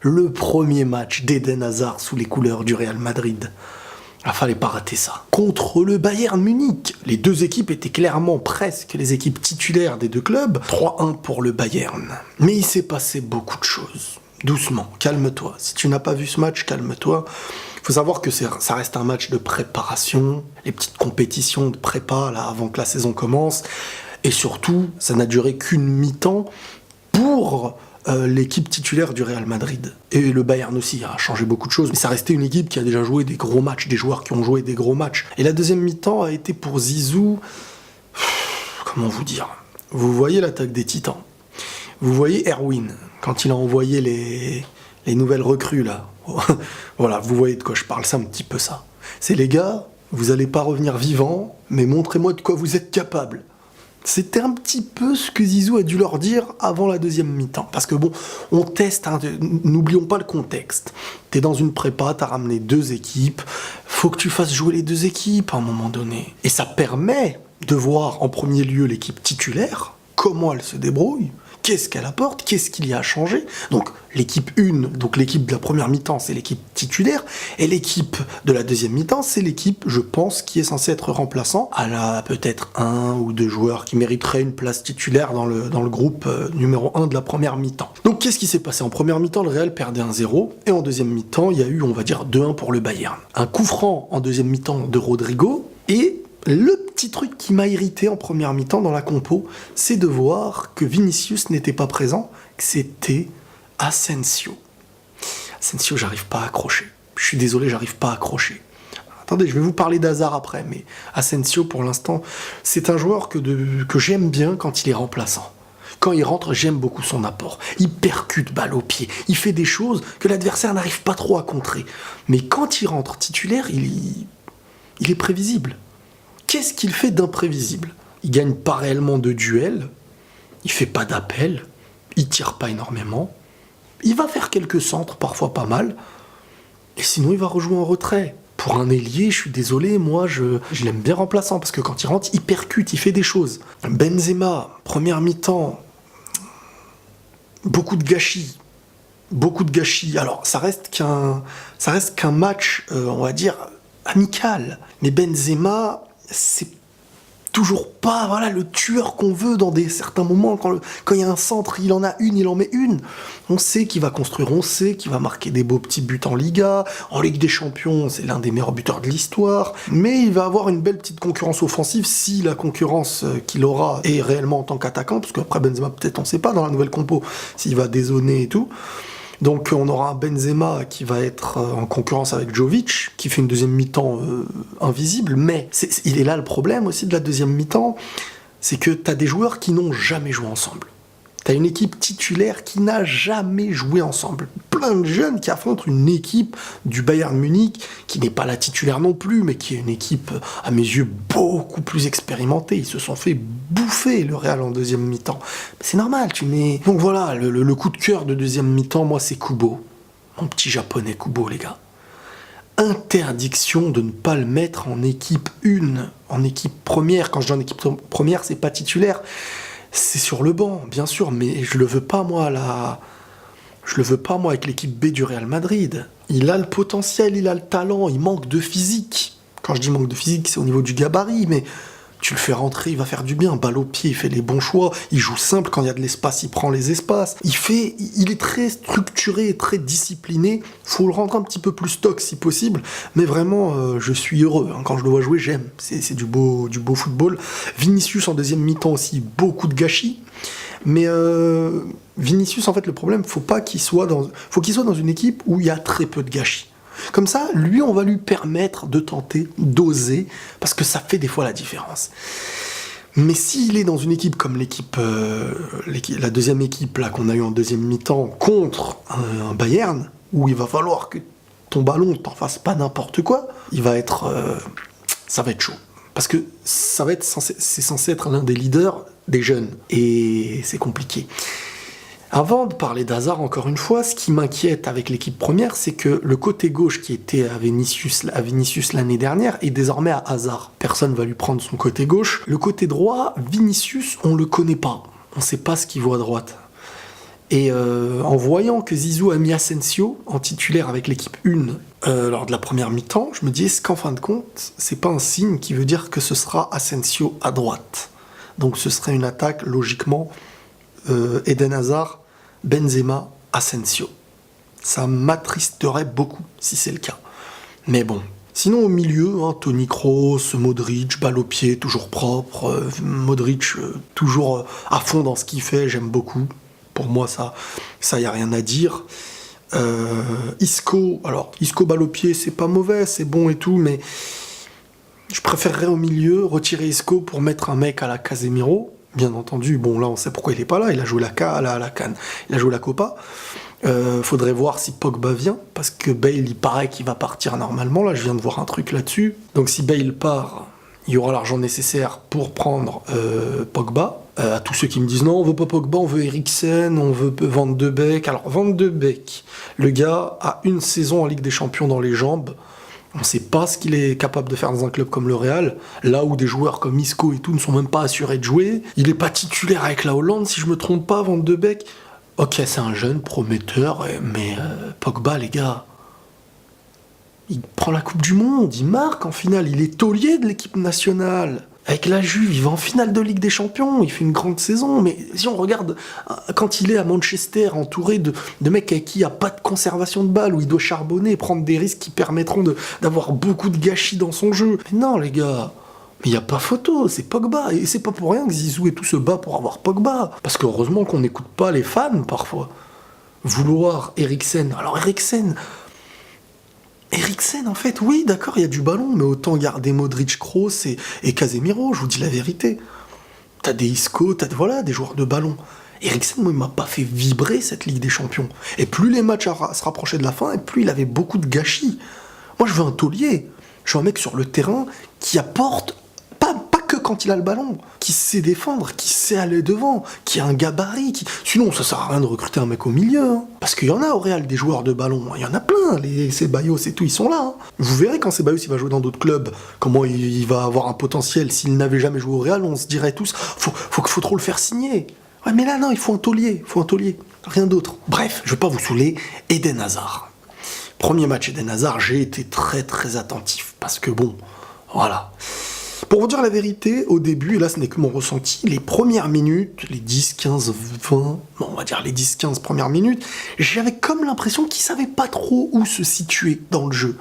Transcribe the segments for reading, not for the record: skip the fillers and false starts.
Le premier match d'Eden Hazard sous les couleurs du Real Madrid. Il fallait pas rater ça. Contre le Bayern Munich, les deux équipes étaient clairement presque les équipes titulaires des deux clubs. 3-1 pour le Bayern. Mais il s'est passé beaucoup de choses. Doucement, calme-toi. Si tu n'as pas vu ce match, calme-toi. Il faut savoir que ça reste un match de préparation, les petites compétitions de prépa là, avant que la saison commence. Et surtout, ça n'a duré qu'une mi-temps pour l'équipe titulaire du Real Madrid. Et le Bayern aussi a changé beaucoup de choses, mais ça restait une équipe qui a déjà joué des gros matchs, des joueurs qui ont joué des gros matchs. Et la deuxième mi-temps a été pour Zizou... Comment vous dire? Vous voyez l'attaque des Titans. Vous voyez Erwin, quand il a envoyé les nouvelles recrues, là. Voilà, vous voyez de quoi je parle, c'est un petit peu ça. C'est les gars, vous allez pas revenir vivants, mais montrez-moi de quoi vous êtes capables. C'était un petit peu ce que Zizou a dû leur dire avant la deuxième mi-temps. Parce que bon, on teste, hein, n'oublions pas le contexte. T'es dans une prépa, t'as ramené deux équipes, faut que tu fasses jouer les deux équipes à un moment donné. Et ça permet de voir en premier lieu l'équipe titulaire, comment elle se débrouille, qu'est-ce qu'elle apporte, qu'est-ce qu'il y a à changer. Donc l'équipe 1, donc l'équipe de la première mi-temps, c'est l'équipe titulaire, et l'équipe de la deuxième mi-temps, c'est l'équipe, je pense, qui est censée être remplaçant. Elle a peut-être un ou deux joueurs qui mériteraient une place titulaire dans le groupe numéro 1 de la première mi-temps. Donc qu'est-ce qui s'est passé? En première mi-temps, le Real perdait 1-0, et en deuxième mi-temps, il y a eu, on va dire, 2-1 pour le Bayern. Un coup franc en deuxième mi-temps de Rodrigo, et le petit truc qui m'a irrité en première mi-temps dans la compo, c'est de voir que Vinicius n'était pas présent, que c'était Asensio. Asensio, j'arrive pas à accrocher. Je suis désolé, j'arrive pas à accrocher. Attendez, je vais vous parler d'Hazard après, mais Asensio, pour l'instant, c'est un joueur que j'aime bien quand il est remplaçant. Quand il rentre, j'aime beaucoup son apport. Il percute balle au pied. Il fait des choses que l'adversaire n'arrive pas trop à contrer. Mais quand il rentre titulaire, il est prévisible. Qu'est-ce qu'il fait d'imprévisible? Il gagne pas réellement de duels, il fait pas d'appel, il tire pas énormément, il va faire quelques centres, parfois pas mal, et sinon il va rejouer en retrait. Pour un ailier, je suis désolé, moi je l'aime bien remplaçant, parce que quand il rentre, il percute, il fait des choses. Benzema, première mi-temps, beaucoup de gâchis. Beaucoup de gâchis. Alors, ça reste qu'un match, on va dire, amical. Mais Benzema, c'est toujours pas voilà, le tueur qu'on veut dans certains moments. Quand il y a un centre, il en a une, il en met une. On sait qu'il va construire, on sait qu'il va marquer des beaux petits buts en Liga. En Ligue des Champions, c'est l'un des meilleurs buteurs de l'histoire. Mais il va avoir une belle petite concurrence offensive si la concurrence qu'il aura est réellement en tant qu'attaquant. Parce qu'après Benzema, peut-être, on sait pas dans la nouvelle compo s'il va dézonner et tout. Donc on aura un Benzema qui va être en concurrence avec Jovic, qui fait une deuxième mi-temps invisible, mais il est là le problème aussi de la deuxième mi-temps, c'est que t'as des joueurs qui n'ont jamais joué ensemble. T'as une équipe titulaire qui n'a jamais joué ensemble. Plein de jeunes qui affrontent une équipe du Bayern Munich, qui n'est pas la titulaire non plus, mais qui est une équipe, à mes yeux, beaucoup plus expérimentée. Ils se sont fait bouffer, le Real, en deuxième mi-temps. C'est normal, Donc voilà, le coup de cœur de deuxième mi-temps, moi, c'est Kubo. Mon petit japonais Kubo, les gars. Interdiction de ne pas le mettre en équipe 1, en équipe première. Quand je dis en équipe première, c'est pas titulaire. C'est sur le banc, bien sûr, mais je le veux pas, moi, avec l'équipe B du Real Madrid. Il a le potentiel, il a le talent, il manque de physique. Quand je dis manque de physique, c'est au niveau du gabarit, mais tu le fais rentrer, il va faire du bien. Balle au pied, il fait les bons choix, il joue simple, quand il y a de l'espace, il prend les espaces. Il est très structuré et très discipliné. Faut le rendre un petit peu plus stock si possible, mais vraiment, je suis heureux. Hein. Quand je le vois jouer, j'aime. C'est du beau football. Vinicius en deuxième mi-temps aussi, beaucoup de gâchis. Mais Vinicius, en fait, le problème, faut qu'il soit dans une équipe où il y a très peu de gâchis. Comme ça, lui, on va lui permettre de tenter, d'oser, parce que ça fait des fois la différence. Mais s'il est dans une équipe comme la deuxième équipe là qu'on a eu en deuxième mi-temps contre un Bayern, où il va falloir que ton ballon t'en fasse pas n'importe quoi, ça va être chaud. Parce que c'est censé être l'un des leaders des jeunes, et c'est compliqué. Avant de parler d'Hazard, encore une fois, ce qui m'inquiète avec l'équipe première, c'est que le côté gauche qui était à Vinicius l'année dernière est désormais à Hazard. Personne va lui prendre son côté gauche. Le côté droit, Vinicius, on le connaît pas. On sait pas ce qu'il voit à droite. Et en voyant que Zizou a mis Asensio en titulaire avec l'équipe 1 lors de la première mi-temps, je me dis, est-ce qu'en fin de compte, c'est pas un signe qui veut dire que ce sera Asensio à droite? Donc ce serait une attaque, logiquement, Eden Hazard, Benzema, Asensio. Ça m'attristerait beaucoup si c'est le cas. Mais bon. Sinon au milieu, Toni Kroos, Modric, balle au pied, toujours propre. Modric, toujours à fond dans ce qu'il fait, j'aime beaucoup. Pour moi, ça y a rien à dire. Isco, alors Isco balle au pied, c'est pas mauvais, c'est bon et tout, mais je préférerais au milieu retirer Isco pour mettre un mec à la Casemiro. Bien entendu, bon là on sait pourquoi il est pas là, il a joué la CAN, il a joué la Copa. Faudrait voir si Pogba vient, parce que Bale il paraît qu'il va partir normalement, là je viens de voir un truc là-dessus. Donc si Bale part, il y aura l'argent nécessaire pour prendre Pogba. À tous ceux qui me disent non, on veut pas Pogba, on veut Eriksen, on veut Van de Beek. Alors Van de Beek, le gars a une saison en Ligue des Champions dans les jambes. On ne sait pas ce qu'il est capable de faire dans un club comme le Real, là où des joueurs comme Isco et tout ne sont même pas assurés de jouer. Il n'est pas titulaire avec la Hollande, si je me trompe pas, Van de Beek. Ok, c'est un jeune prometteur, mais Pogba, les gars, il prend la Coupe du Monde, il marque en finale, il est taulier de l'équipe nationale. Avec la Juve, il va en finale de Ligue des Champions, il fait une grande saison, mais si on regarde quand il est à Manchester, entouré de mecs avec qui il n'y a pas de conservation de balle, où il doit charbonner et prendre des risques qui permettront d'avoir beaucoup de gâchis dans son jeu. Mais non, les gars, mais il n'y a pas photo, c'est Pogba, et c'est pas pour rien que Zizou et tout se bat pour avoir Pogba. Parce que heureusement qu'on n'écoute pas les fans, parfois. Vouloir Eriksen, alors Eriksen, en fait, oui, d'accord, il y a du ballon, mais autant garder Modric, Kroos et Casemiro, je vous dis la vérité. T'as des Isco, t'as des joueurs de ballon. Eriksen, moi, il m'a pas fait vibrer cette Ligue des Champions. Et plus les matchs se rapprochaient de la fin, et plus il avait beaucoup de gâchis. Moi, je veux un taulier. Je veux un mec sur le terrain qui apporte, pas que quand il a le ballon, qui sait défendre, qui sait aller devant, qui a un gabarit. Sinon, ça sert à rien de recruter un mec au milieu. Parce qu'il y en a au Real des joueurs de ballon. Il y en a plein. Les Ceballos et tout, ils sont là. Vous verrez quand Ceballos il va jouer dans d'autres clubs, comment il va avoir un potentiel. S'il n'avait jamais joué au Real, on se dirait tous, faut trop le faire signer. Ouais, mais là, non, il faut un taulier. Rien d'autre. Bref, je vais pas vous saouler. Eden Hazard. Premier match Eden Hazard, j'ai été très très attentif. Parce que bon, voilà. Pour vous dire la vérité, au début, et là ce n'est que mon ressenti, les premières minutes, les 10, 15, 20, non, on va dire les 10, 15 premières minutes, j'avais comme l'impression qu'il savait pas trop où se situer dans le jeu.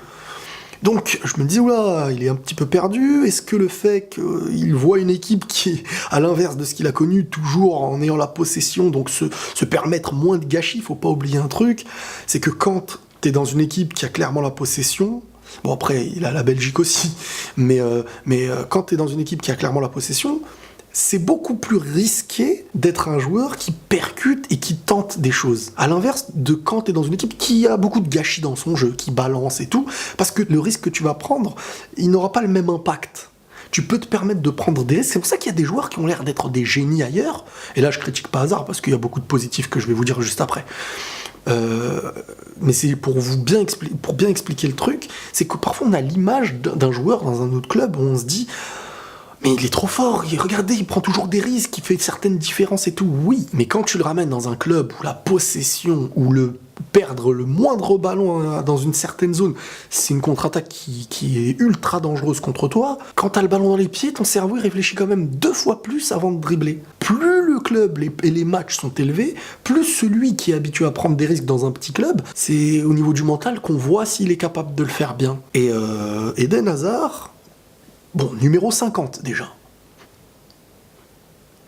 Donc je me dis, oula, il est un petit peu perdu, est-ce que le fait qu'il voit une équipe qui est à l'inverse de ce qu'il a connu, toujours en ayant la possession, donc se permettre moins de gâchis, faut pas oublier un truc, c'est que quand t'es dans une équipe qui a clairement la possession, bon après, il a la Belgique aussi, mais quand tu es dans une équipe qui a clairement la possession, c'est beaucoup plus risqué d'être un joueur qui percute et qui tente des choses. À l'inverse de quand tu es dans une équipe qui a beaucoup de gâchis dans son jeu, qui balance et tout, parce que le risque que tu vas prendre, il n'aura pas le même impact. Tu peux te permettre de prendre des risques. C'est pour ça qu'il y a des joueurs qui ont l'air d'être des génies ailleurs. Et là, je critique pas Hazard, parce qu'il y a beaucoup de positifs que je vais vous dire juste après. Mais c'est pour bien expliquer le truc, c'est que parfois on a l'image d'un joueur dans un autre club où on se dit mais il est trop fort, regardez, il prend toujours des risques, il fait certaines différences et tout. Oui, mais quand tu le ramènes dans un club où la possession, où perdre le moindre ballon dans une certaine zone, c'est une contre-attaque qui est ultra dangereuse contre toi, quand t'as le ballon dans les pieds, ton cerveau il réfléchit quand même 2 fois plus avant de dribbler. Plus le club et les matchs sont élevés, plus celui qui est habitué à prendre des risques dans un petit club, c'est au niveau du mental qu'on voit s'il est capable de le faire bien. Et Eden Hazard, bon, numéro 50 déjà.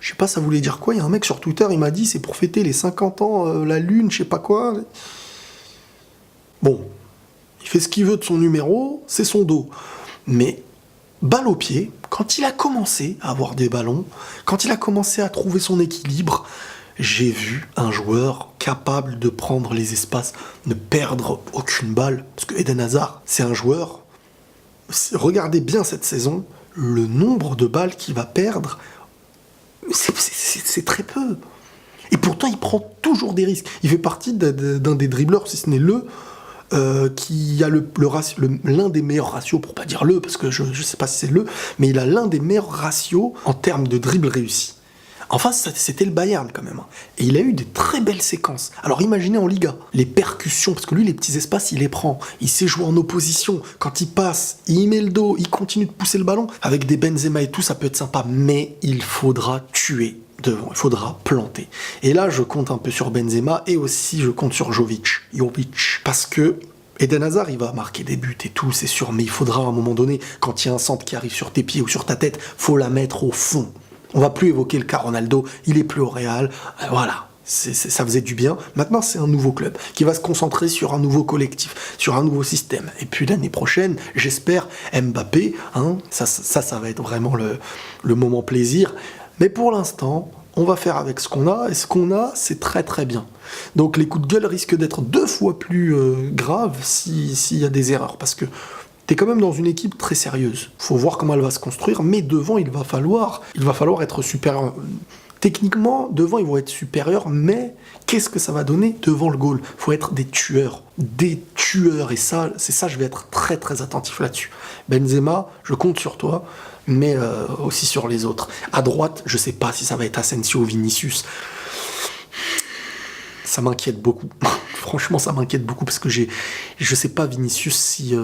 Je sais pas, ça voulait dire quoi? Il y a un mec sur Twitter, il m'a dit c'est pour fêter les 50 ans, la lune, je sais pas quoi. Bon, il fait ce qu'il veut de son numéro, c'est son dos. Mais, balle au pied, quand il a commencé à avoir des ballons, quand il a commencé à trouver son équilibre, j'ai vu un joueur capable de prendre les espaces, ne perdre aucune balle. Parce que Eden Hazard, c'est un joueur, regardez bien cette saison, le nombre de balles qu'il va perdre, c'est très peu. Et pourtant, il prend toujours des risques. Il fait partie d'un des dribbleurs, si ce n'est qui a l'un des meilleurs ratios, pour pas dire parce que je sais pas si c'est mais il a l'un des meilleurs ratios en termes de dribble réussi. Enfin, c'était le Bayern quand même. Et il a eu des très belles séquences. Alors imaginez en Liga, les percussions, parce que lui, les petits espaces, il les prend. Il sait jouer en opposition. Quand il passe, il met le dos, il continue de pousser le ballon. Avec des Benzema et tout, ça peut être sympa. Mais il faudra tuer devant, il faudra planter. Et là, je compte un peu sur Benzema et aussi je compte sur Jovic. Parce que Eden Hazard, il va marquer des buts et tout, c'est sûr, mais il faudra à un moment donné, quand il y a un centre qui arrive sur tes pieds ou sur ta tête, faut la mettre au fond. On va plus évoquer le cas Ronaldo, il est plus au Real, voilà. Ça faisait du bien. Maintenant, c'est un nouveau club qui va se concentrer sur un nouveau collectif, sur un nouveau système. Et puis l'année prochaine, j'espère, Mbappé, ça va être vraiment le moment plaisir. Mais pour l'instant, on va faire avec ce qu'on a, et ce qu'on a, c'est très très bien. Donc les coups de gueule risquent d'être 2 fois plus graves s'il y a des erreurs, parce que t'es quand même dans une équipe très sérieuse. Faut voir comment elle va se construire, mais devant, il va falloir être supérieur. Techniquement, devant, ils vont être supérieurs, mais qu'est-ce que ça va donner devant le goal? Faut être des tueurs, et ça, c'est ça, je vais être très très attentif là-dessus. Benzema, je compte sur toi, mais aussi sur les autres. À droite, je sais pas si ça va être Asensio ou Vinicius. Ça m'inquiète beaucoup. Franchement, ça m'inquiète beaucoup parce que je sais pas Vinicius si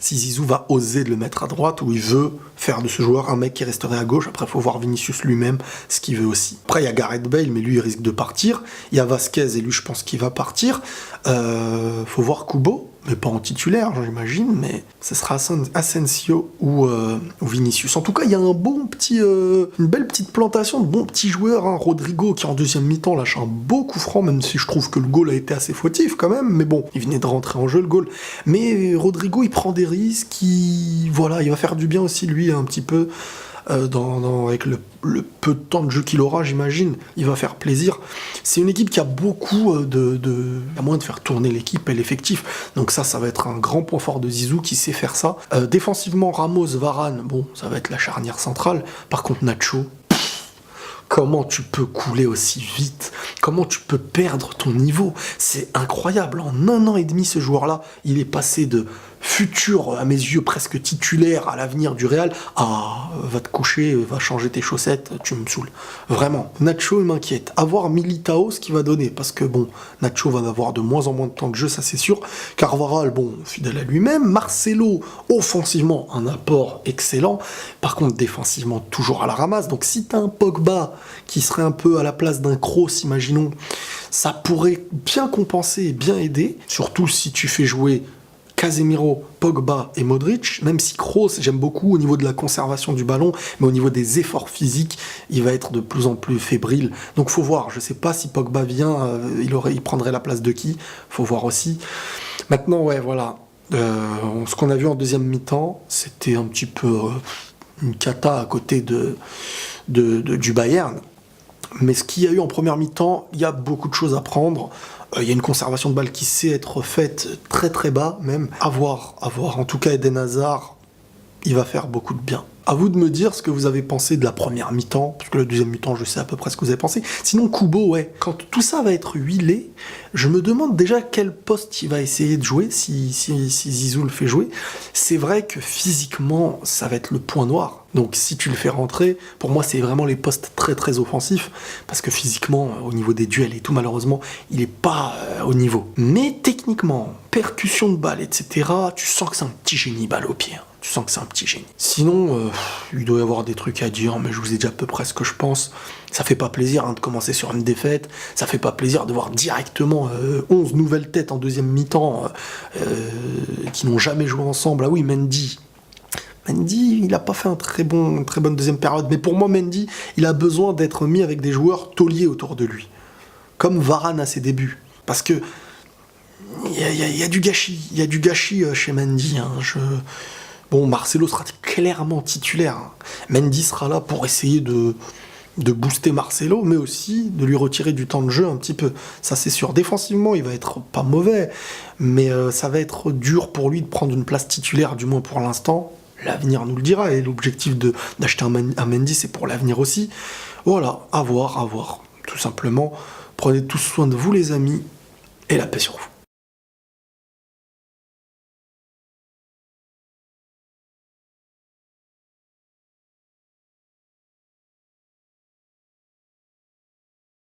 Zizou va oser de le mettre à droite ou il veut faire de ce joueur un mec qui resterait à gauche. Après, il faut voir Vinicius lui-même ce qu'il veut aussi. Après, il y a Gareth Bale, mais lui, il risque de partir. Il y a Vasquez et lui, je pense qu'il va partir. Faut voir Kubo, mais pas en titulaire, j'imagine, mais ce sera Asensio ou Vinicius. En tout cas, il y a une belle petite plantation de bons petits joueurs. Rodrigo, qui en deuxième mi-temps lâche un beau coup franc, même si je trouve que le goal a été assez fautif quand même, mais bon, il venait de rentrer en jeu, le goal. Mais Rodrigo, il prend des risques, il va faire du bien aussi, lui, un petit peu, avec le peu de temps de jeu qu'il aura, j'imagine, il va faire plaisir. C'est une équipe qui a beaucoup à moins de faire tourner l'équipe et l'effectif. Donc ça va être un grand point fort de Zizou qui sait faire ça. Défensivement, Ramos, Varane, bon, ça va être la charnière centrale. Par contre, Nacho, comment tu peux couler aussi vite? Comment tu peux perdre ton niveau? C'est incroyable. En 1 an et demi, ce joueur-là, il est passé de futur, à mes yeux, presque titulaire à l'avenir du Real, va te coucher, va changer tes chaussettes, tu me saoules. Vraiment. Nacho, il m'inquiète. À voir Militao, ce qu'il va donner, parce que bon, Nacho va avoir de moins en moins de temps de jeu, ça c'est sûr. Carvajal, bon, fidèle à lui-même. Marcelo, offensivement, un apport excellent. Par contre, défensivement, toujours à la ramasse. Donc si t'as un Pogba qui serait un peu à la place d'un Kroos, imaginons, ça pourrait bien compenser et bien aider, surtout si tu fais jouer Casemiro, Pogba et Modric, même si Kroos, j'aime beaucoup au niveau de la conservation du ballon, mais au niveau des efforts physiques, il va être de plus en plus fébrile. Donc faut voir, je sais pas si Pogba vient, il prendrait la place de qui, faut voir aussi. Maintenant, ouais, voilà, ce qu'on a vu en deuxième mi-temps, c'était un petit peu une cata à côté du Bayern. Mais ce qu'il y a eu en première mi-temps, il y a beaucoup de choses à prendre. Il y a une conservation de balle qui sait être faite très très bas même. À voir. En tout cas, Eden Hazard, il va faire beaucoup de bien. À vous de me dire ce que vous avez pensé de la première mi-temps, parce que la deuxième mi-temps, je sais à peu près ce que vous avez pensé. Sinon, Kubo, ouais, quand tout ça va être huilé, je me demande déjà quel poste il va essayer de jouer, si Zizou le fait jouer. C'est vrai que physiquement, ça va être le point noir. Donc si tu le fais rentrer, pour moi, c'est vraiment les postes très très offensifs, parce que physiquement, au niveau des duels et tout, malheureusement, il n'est pas au niveau. Mais techniquement, percussion de balle, etc., tu sens que c'est un petit génie balle au pied. Tu sens que c'est un petit génie. Sinon, il doit y avoir des trucs à dire, mais je vous ai dit à peu près ce que je pense. Ça fait pas plaisir de commencer sur une défaite. Ça fait pas plaisir de voir directement 11 nouvelles têtes en deuxième mi-temps qui n'ont jamais joué ensemble. Ah oui, Mendy, il n'a pas fait une très bonne deuxième période. Mais pour moi, Mendy, il a besoin d'être mis avec des joueurs tauliers autour de lui. Comme Varane à ses débuts. Parce que il y a du gâchis chez Mendy. Bon, Marcelo sera clairement titulaire. Mendy sera là pour essayer de booster Marcelo, mais aussi de lui retirer du temps de jeu un petit peu. Ça, c'est sûr. Défensivement, il va être pas mauvais, mais ça va être dur pour lui de prendre une place titulaire, du moins pour l'instant. L'avenir nous le dira, et l'objectif d'acheter un Mendy, c'est pour l'avenir aussi. Voilà, à voir, tout simplement. Prenez tous soin de vous, les amis, et la paix sur vous.